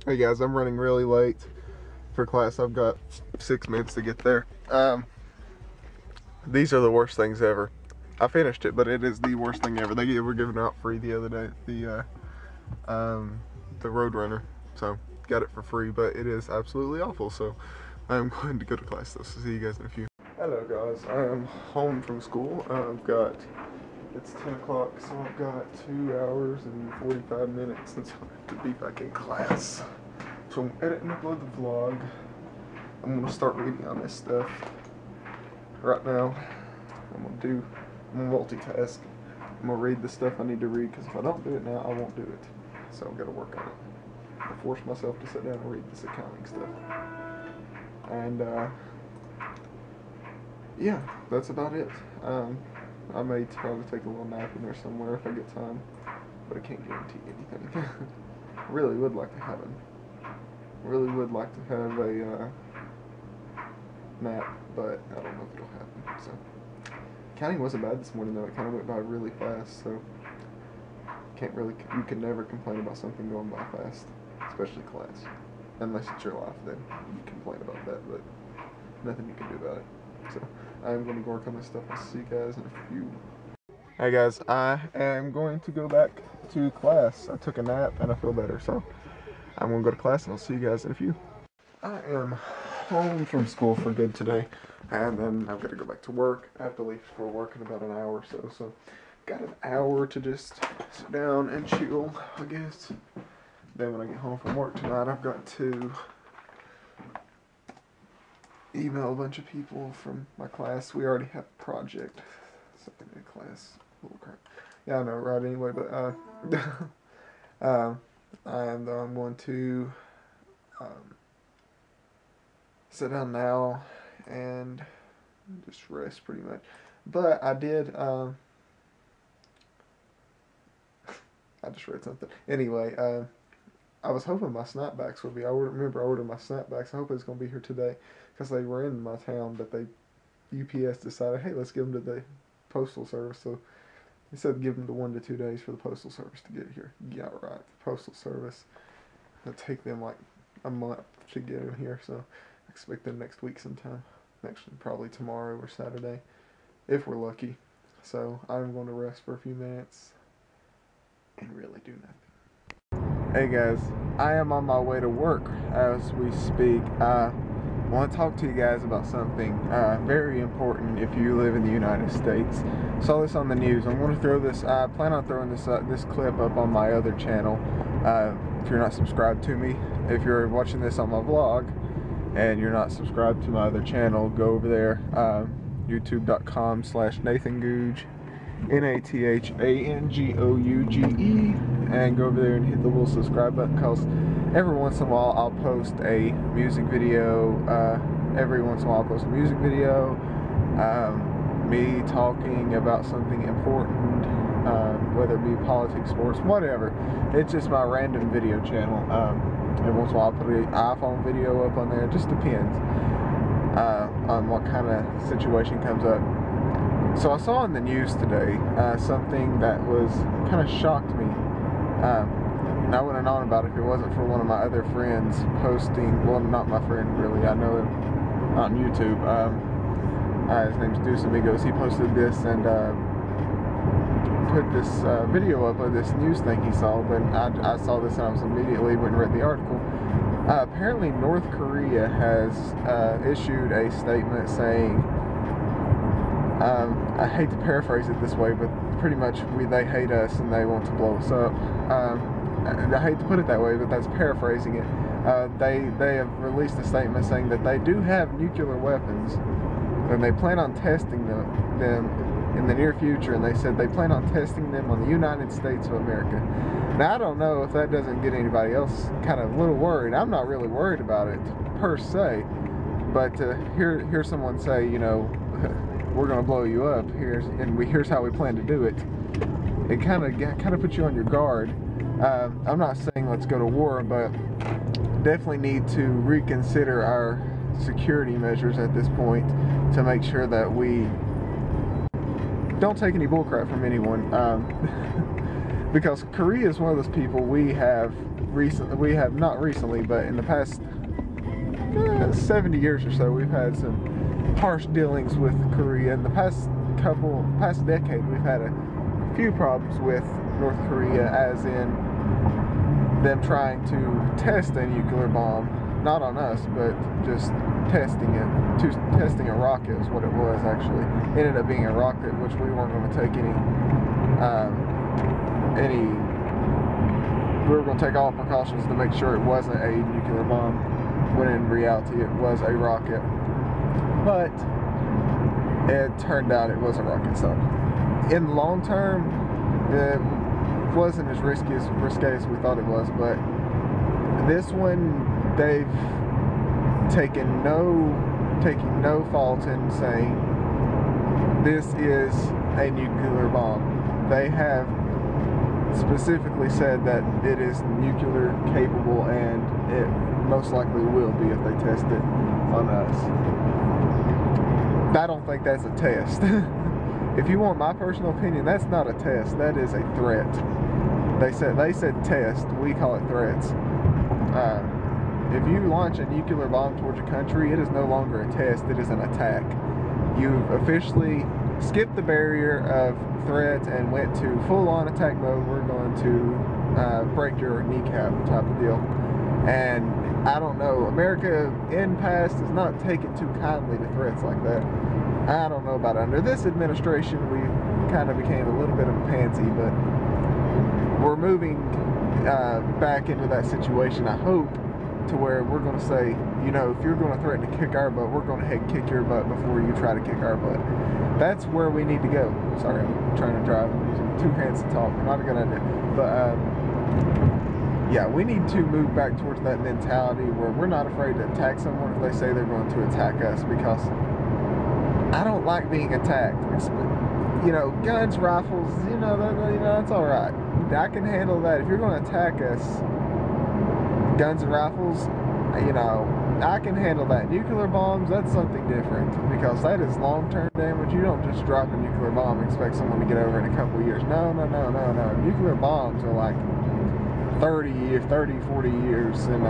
Hey guys, I'm running really late for class. I've got 6 minutes to get there. These are the worst things ever. I finished it, but it is the worst thing ever. They were giving out free the other day, the Roadrunner. So got it for free, but it is absolutely awful. So I'm going to go to class though. So see you guys in a few. Hello guys, I am home from school. It's 10 o'clock, so I've got 2 hours and 45 minutes until I have to be back in class. So I'm editing and upload the vlog. I'm gonna start reading on this stuff right now. I'm gonna multitask. I'm gonna read the stuff I need to read, because if I don't do it now, I won't do it. So I've got to work on it. I force myself to sit down and read this accounting stuff. And yeah, that's about it. I may try to take a little nap in there somewhere if I get time, but I can't guarantee anything. I really would like to have a nap, but I don't know if it'll happen. So counting wasn't bad this morning though. It kind of went by really fast, so you can never complain about something going by fast, especially class. Unless it's your life, then you complain about that, but nothing you can do about it. So I'm going to work on this stuff. I'll see you guys in a few. Hey guys, I am going to go back to class. I took a nap and I feel better, so I'm going to go to class and I'll see you guys in a few. I am home from school for good today, and then I've got to go back to work. I have to leave for work in about an hour or so, so got an hour to just sit down and chill, I guess. Then when I get home from work tonight, I've got to email a bunch of people from my class. We already have a project. Something in class. Oh crap. Yeah, I know, right? Anyway, but I'm going to sit down now and just rest pretty much. But I did. I just read something. Anyway, I was hoping my snapbacks would be. I remember I ordered my snapbacks. I hope it's going to be here today, because they were in my town, but UPS decided, hey, let's give them to the postal service. So they said give them to 1 to 2 days for the postal service to get here. Yeah, right. The postal service, it'll take them like a month to get them here. So I expect them next week sometime. Actually, probably tomorrow or Saturday, if we're lucky. So I'm going to rest for a few minutes and really do nothing. Hey guys, I am on my way to work as we speak. I want to talk to you guys about something very important if you live in the United States. Saw this on the news. I'm going to throw this. I plan on throwing this clip up on my other channel. If you're not subscribed to me, if you're watching this on my vlog and you're not subscribed to my other channel, go over there. YouTube.com/NathanGouge. NathanGouge, and go over there and hit the little subscribe button, because every once in a while I'll post a music video. Me talking about something important, whether it be politics, sports, whatever. It's just my random video channel. Every once in a while I'll put an iPhone video up on there. It just depends on what kind of situation comes up. So I saw in the news today something that was kind of shocked me. And I wouldn't have known about it if it wasn't for one of my other friends posting. Well, not my friend really. I know him on YouTube. His name's Deuce Amigos. He posted this and put this video up of this news thing he saw. But I saw this and I was immediately went and read the article. Apparently, North Korea has issued a statement saying, I hate to paraphrase it this way, but pretty much they hate us and they want to blow us up. I hate to put it that way, but that's paraphrasing it. They have released a statement saying that they do have nuclear weapons and they plan on testing them in the near future, and they said they plan on testing them on the United States of America. Now I don't know if that doesn't get anybody else kind of a little worried. I'm not really worried about it per se, but to hear someone say, you know, we're going to blow you up, here's how we plan to do it, it kind of puts you on your guard. I'm not saying let's go to war, but definitely need to reconsider our security measures at this point to make sure that we don't take any bullcrap from anyone. because Korea is one of those people we have not recently, but in the past 70 years or so, we've had some harsh dealings with Korea. In the past decade, we've had a few problems with North Korea, as in them trying to test a nuclear bomb, not on us, but just testing a rocket is what it was actually. It ended up being a rocket, which we weren't going to take we were going to take all precautions to make sure it wasn't a nuclear bomb, when in reality it was a rocket. But it turned out it was a rocket. So in the long term, it wasn't as risky as we thought it was, but this one, they've taking no fault in saying this is a nuclear bomb. They have specifically said that it is nuclear capable, and it most likely will be if they test it on us. I don't think that's a test. If you want my personal opinion, that's not a test. That is a threat. They said test. We call it threats. If you launch a nuclear bomb towards a country, it is no longer a test. It is an attack. You've officially skipped the barrier of threat and went to full-on attack mode. We're going to break your kneecap type of deal. And I don't know, America in past has not taken too kindly to threats like that. I don't know about under this administration. We kind of became a little bit of a pansy, but we're moving back into that situation, I hope, to where we're going to say, you know, if you're going to threaten to kick our butt, we're going to head kick your butt before you try to kick our butt. That's where we need to go. Sorry, I'm trying to drive. I'm using two hands to talk. Not a good idea. But yeah, we need to move back towards that mentality where we're not afraid to attack someone if they say they're going to attack us, because I don't like being attacked. You know, guns, rifles, that's all right. I can handle that. If you're going to attack us, guns and rifles, I can handle that. Nuclear bombs, that's something different, because that is long-term damage. You don't just drop a nuclear bomb and expect someone to get over in a couple of years. No. Nuclear bombs are like 30, 40 years in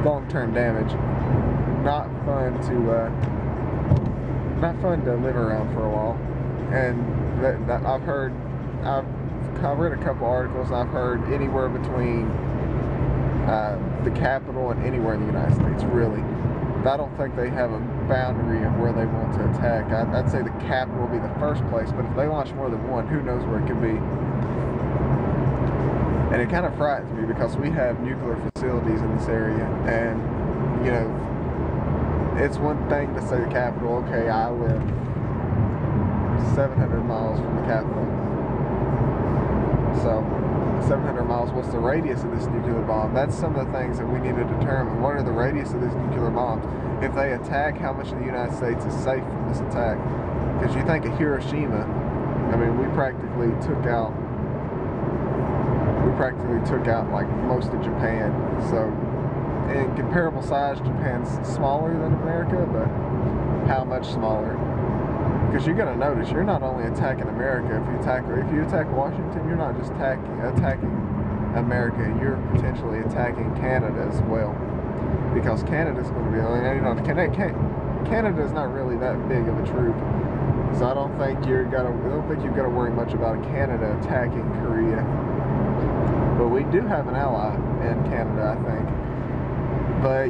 long-term damage. Not fun to live around for a while. And I've read a couple articles, and I've heard anywhere between the capital and anywhere in the United States, really. I don't think they have a boundary of where they want to attack. I'd say the capital will be the first place, but if they launch more than one, who knows where it could be. And it kind of frightens me, because we have nuclear facilities in this area, and it's one thing to say the capital. Okay, I live 700 miles from the capital. So 700 miles, what's the radius of this nuclear bomb? That's some of the things that we need to determine. What are the radius of these nuclear bombs? If they attack, how much of the United States is safe from this attack? Because you think of Hiroshima, I mean, we practically took out like most of Japan. So in comparable size, Japan's smaller than America, but how much smaller? Because you're going to notice, you're not only attacking America. If you attack Washington, you're not just attacking America. You're potentially attacking Canada as well, because Canada's going to be, Canada's not really that big of a troop. So I don't think you've got to worry much about Canada attacking Korea. But we do have an ally in Canada, I think. But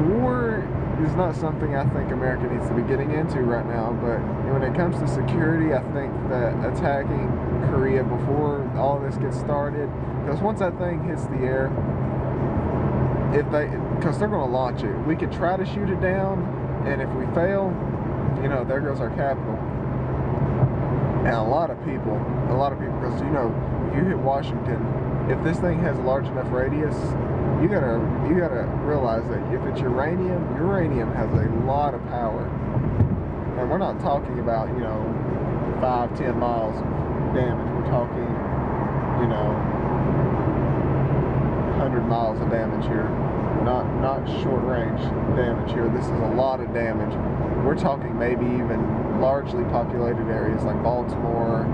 war is not something I think America needs to be getting into right now. But when it comes to security, I think that attacking Korea before all of this gets started, because once that thing hits the air, because they're going to launch it, we could try to shoot it down, and if we fail, there goes our capital. And a lot of people, because if you hit Washington, if this thing has a large enough radius, you gotta realize that if it's uranium has a lot of power. And we're not talking about 5-10 miles of damage. We're talking 100 miles of damage here. Not short range damage here. This is a lot of damage. We're talking maybe even largely populated areas like Baltimore,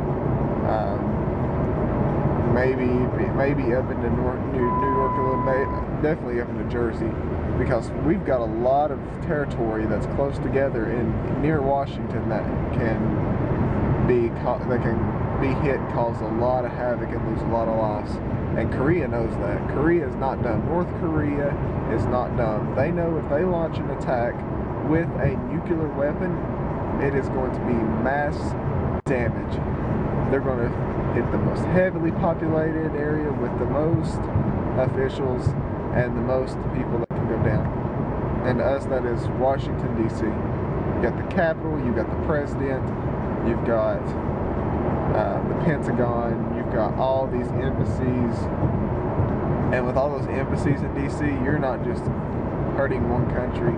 maybe up into New York a little bit, definitely up into Jersey, because we've got a lot of territory that's close together and near Washington that can be hit and cause a lot of havoc and lose a lot of lives. And Korea knows that. Korea is not dumb. North Korea is not dumb. They know if they launch an attack with a nuclear weapon, it is going to be mass damage. They're going to hit the most heavily populated area with the most officials and the most people that can go down. And to us, that is Washington, D.C. You got the Capitol, you've got the President, you've got the Pentagon, you've got all these embassies, and with all those embassies in DC, you're not just hurting one country,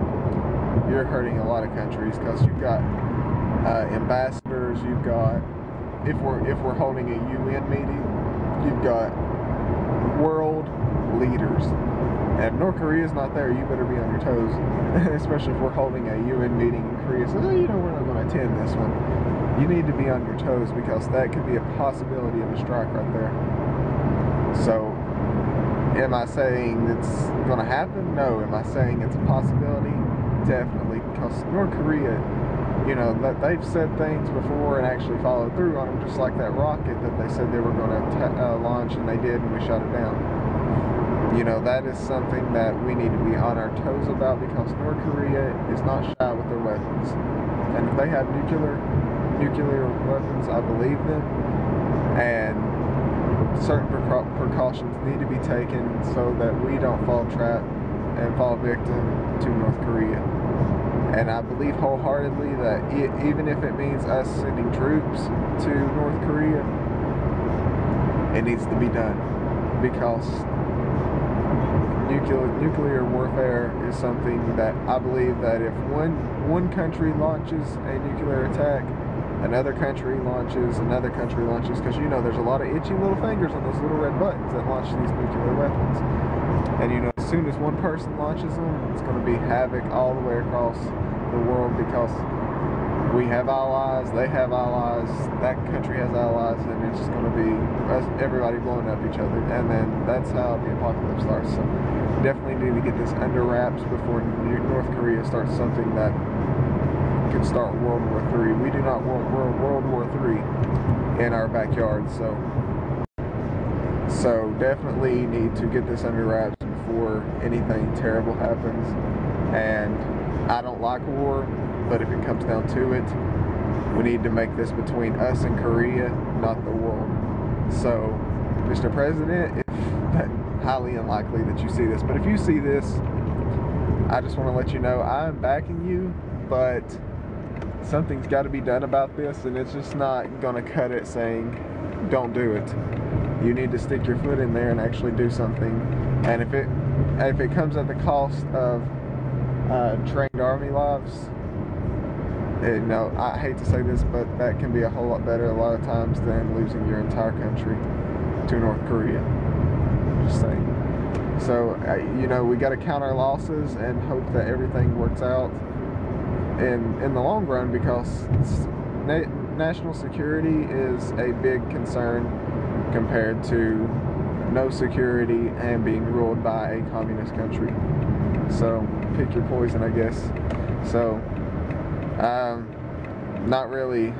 you're hurting a lot of countries, because you've got ambassadors, you've got, if we're holding a UN meeting, you've got world leaders, and if North Korea's not there, you better be on your toes, especially if we're holding a UN meeting and Korea says, oh, you know, we're not going to attend this one. You need to be on your toes, because that could be a possibility of a strike right there. So, am I saying it's going to happen? No. Am I saying it's a possibility? Definitely, because North Korea, you know, they've said things before and actually followed through on them, just like that rocket that they said they were going to launch, and they did, and we shot it down. You know, that is something that we need to be on our toes about, because North Korea is not shy with their weapons. And if they have nuclear weapons, I believe them, and certain precautions need to be taken so that we don't fall trap and fall victim to North Korea. And I believe wholeheartedly that even if it means us sending troops to North Korea, it needs to be done, because nuclear warfare is something that I believe that if one country launches a nuclear attack, another country launches, because you know there's a lot of itchy little fingers on those little red buttons that launch these nuclear weapons. And you know, as soon as one person launches them, it's going to be havoc all the way across the world, because we have allies, they have allies, that country has allies, and it's just going to be everybody blowing up each other. And then that's how the apocalypse starts. So definitely need to get this under wraps before North Korea starts something that could start World War III. We do not want World War III in our backyard, so definitely need to get this under wraps before anything terrible happens. And I don't like war, but if it comes down to it, we need to make this between us and Korea, not the world. So, Mr. President, highly unlikely that you see this, but if you see this, I just want to let you know I'm backing you, but something's got to be done about this, and it's just not going to cut it saying don't do it. You need to stick your foot in there and actually do something. And if it comes at the cost of trained Army lives, no, I hate to say this, but that can be a whole lot better a lot of times than losing your entire country to North Korea. Just saying. So, you know, we got to count our losses and hope that everything works out in the long run, because national security is a big concern compared to no security and being ruled by a communist country. So, pick your poison, I guess. So, not really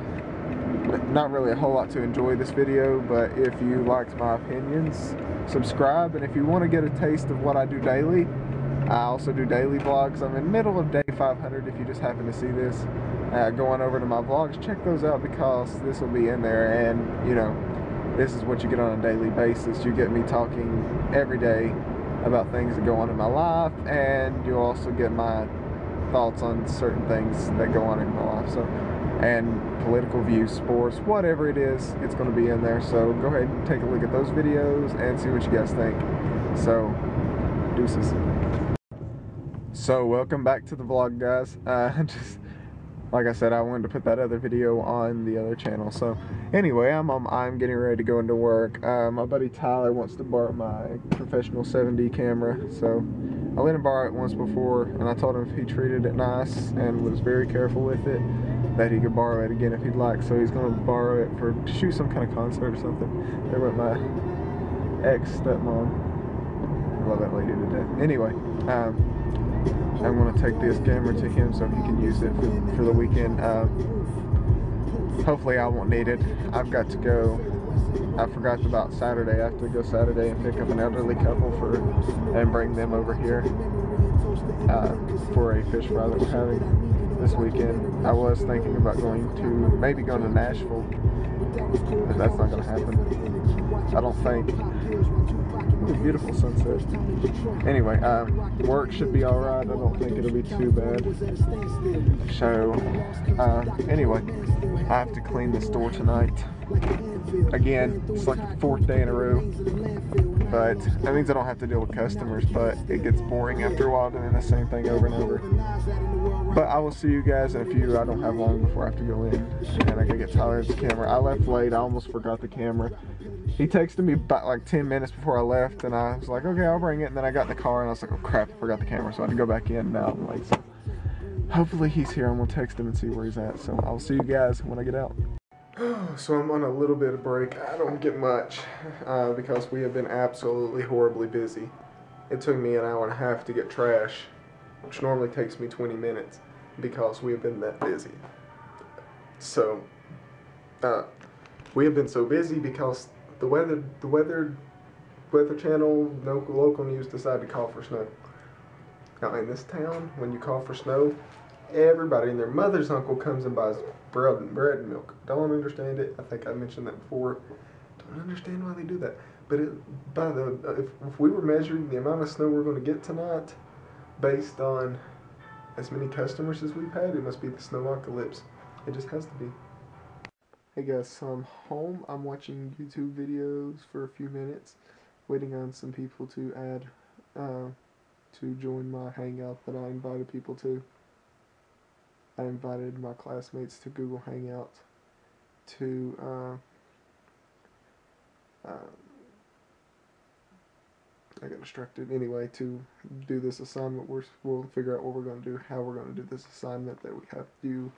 a whole lot to enjoy this video, but if you liked my opinions, subscribe. And if you want to get a taste of what I do daily, I also do daily vlogs. I'm in the middle of day 500 if you just happen to see this. Going over to my vlogs, check those out, because this will be in there, and you know, this is what you get on a daily basis. You get me talking every day about things that go on in my life, and you'll also get my thoughts on certain things that go on in my life. So, and political views, sports, whatever it is, it's going to be in there. So go ahead and take a look at those videos and see what you guys think. So, deuces. So welcome back to the vlog, guys. Just like I said, I wanted to put that other video on the other channel. So anyway, I'm getting ready to go into work. My buddy Tyler wants to borrow my professional 7D camera, so I let him borrow it once before, and I told him if he treated it nice and was very careful with it, that he could borrow it again if he'd like. So he's going to borrow it to shoot some kind of concert or something. There went my ex-stepmom. Love that lady to death. Anyway, I'm going to take this camera to him so he can use it for the weekend. Hopefully I won't need it. I've got to go. I forgot about Saturday. I have to go Saturday and pick up an elderly couple and bring them over here for a fish fry that we're having this weekend. I was thinking about maybe going to Nashville, but that's not going to happen. I don't think. Ooh, beautiful sunset. Anyway, work should be alright. I don't think it'll be too bad. So, anyway, I have to clean the store tonight. Again, it's like the 4th day in a row. But that means I don't have to deal with customers, but it gets boring after a while doing the same thing over and over. But I will see you guys in a few. I don't have long before I have to go in, and I gotta get Tyler the camera. I left late. I almost forgot the camera. He texted me about like 10 minutes before I left, and I was like, okay, I'll bring it. And then I got in the car, and I was like, oh crap, I forgot the camera. So I had to go back in. Now I'm late. So hopefully he's here. I'm gonna text him and see where he's at. So I'll see you guys when I get out. So I'm on a little bit of break. I don't get much because we have been absolutely horribly busy. It took me an hour and a half to get trash, which normally takes me 20 minutes because we have been that busy. So we have been so busy because the weather channel, local news decided to call for snow. Now in this town, when you call for snow, everybody and their mother's uncle comes and buys bread and milk. Don't understand it. I think I mentioned that before. Don't understand why they do that. But if we were measuring the amount of snow we're going to get tonight, based on as many customers as we've had, it must be the snowocalypse. It just has to be. Hey guys, so I'm home. I'm watching YouTube videos for a few minutes, waiting on some people to add, to join my hangout that I invited people to. I invited my classmates to Google Hangout to I got distracted. Anyway, to do this assignment, we'll figure out what we're going to do, how we're going to do this assignment that we have to do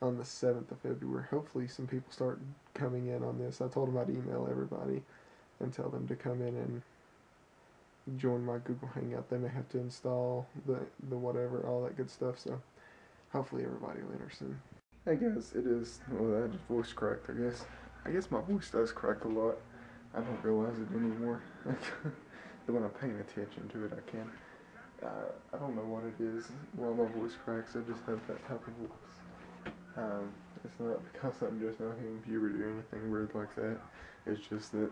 on the 7th of February. Hopefully some people start coming in on this. I told them I'd email everybody and tell them to come in and join my Google Hangout. They may have to install the whatever, all that good stuff, so hopefully everybody will enter soon. Hey guys, it is, well, I just voice cracked, I guess. I guess my voice does crack a lot. I don't realize it anymore. When I'm paying attention to it, I can. I don't know what it is. Why my voice cracks, I just have that type of voice. It's not because I'm just not hitting puberty or anything weird like that. It's just that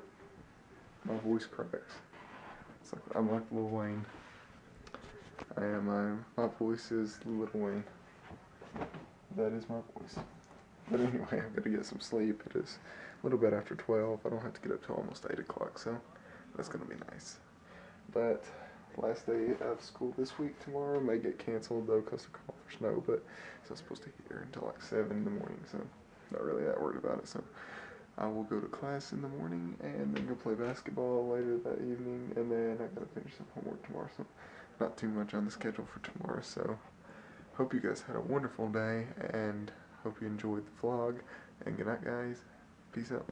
my voice cracks. It's like, I'm like Lil Wayne. My voice is Lil Wayne. That is my voice. But anyway, I've got to get some sleep. It is a little bit after 12. I don't have to get up till almost 8 o'clock, so that's going to be nice. But last day of school this week. Tomorrow may get canceled though because of call for snow, but it's not supposed to hit here until like 7 in the morning, so not really that worried about it. So I will go to class in the morning and then go play basketball later that evening, and then I gotta finish some homework tomorrow, so not too much on the schedule for tomorrow. So hope you guys had a wonderful day and hope you enjoyed the vlog, and good night guys. Peace out.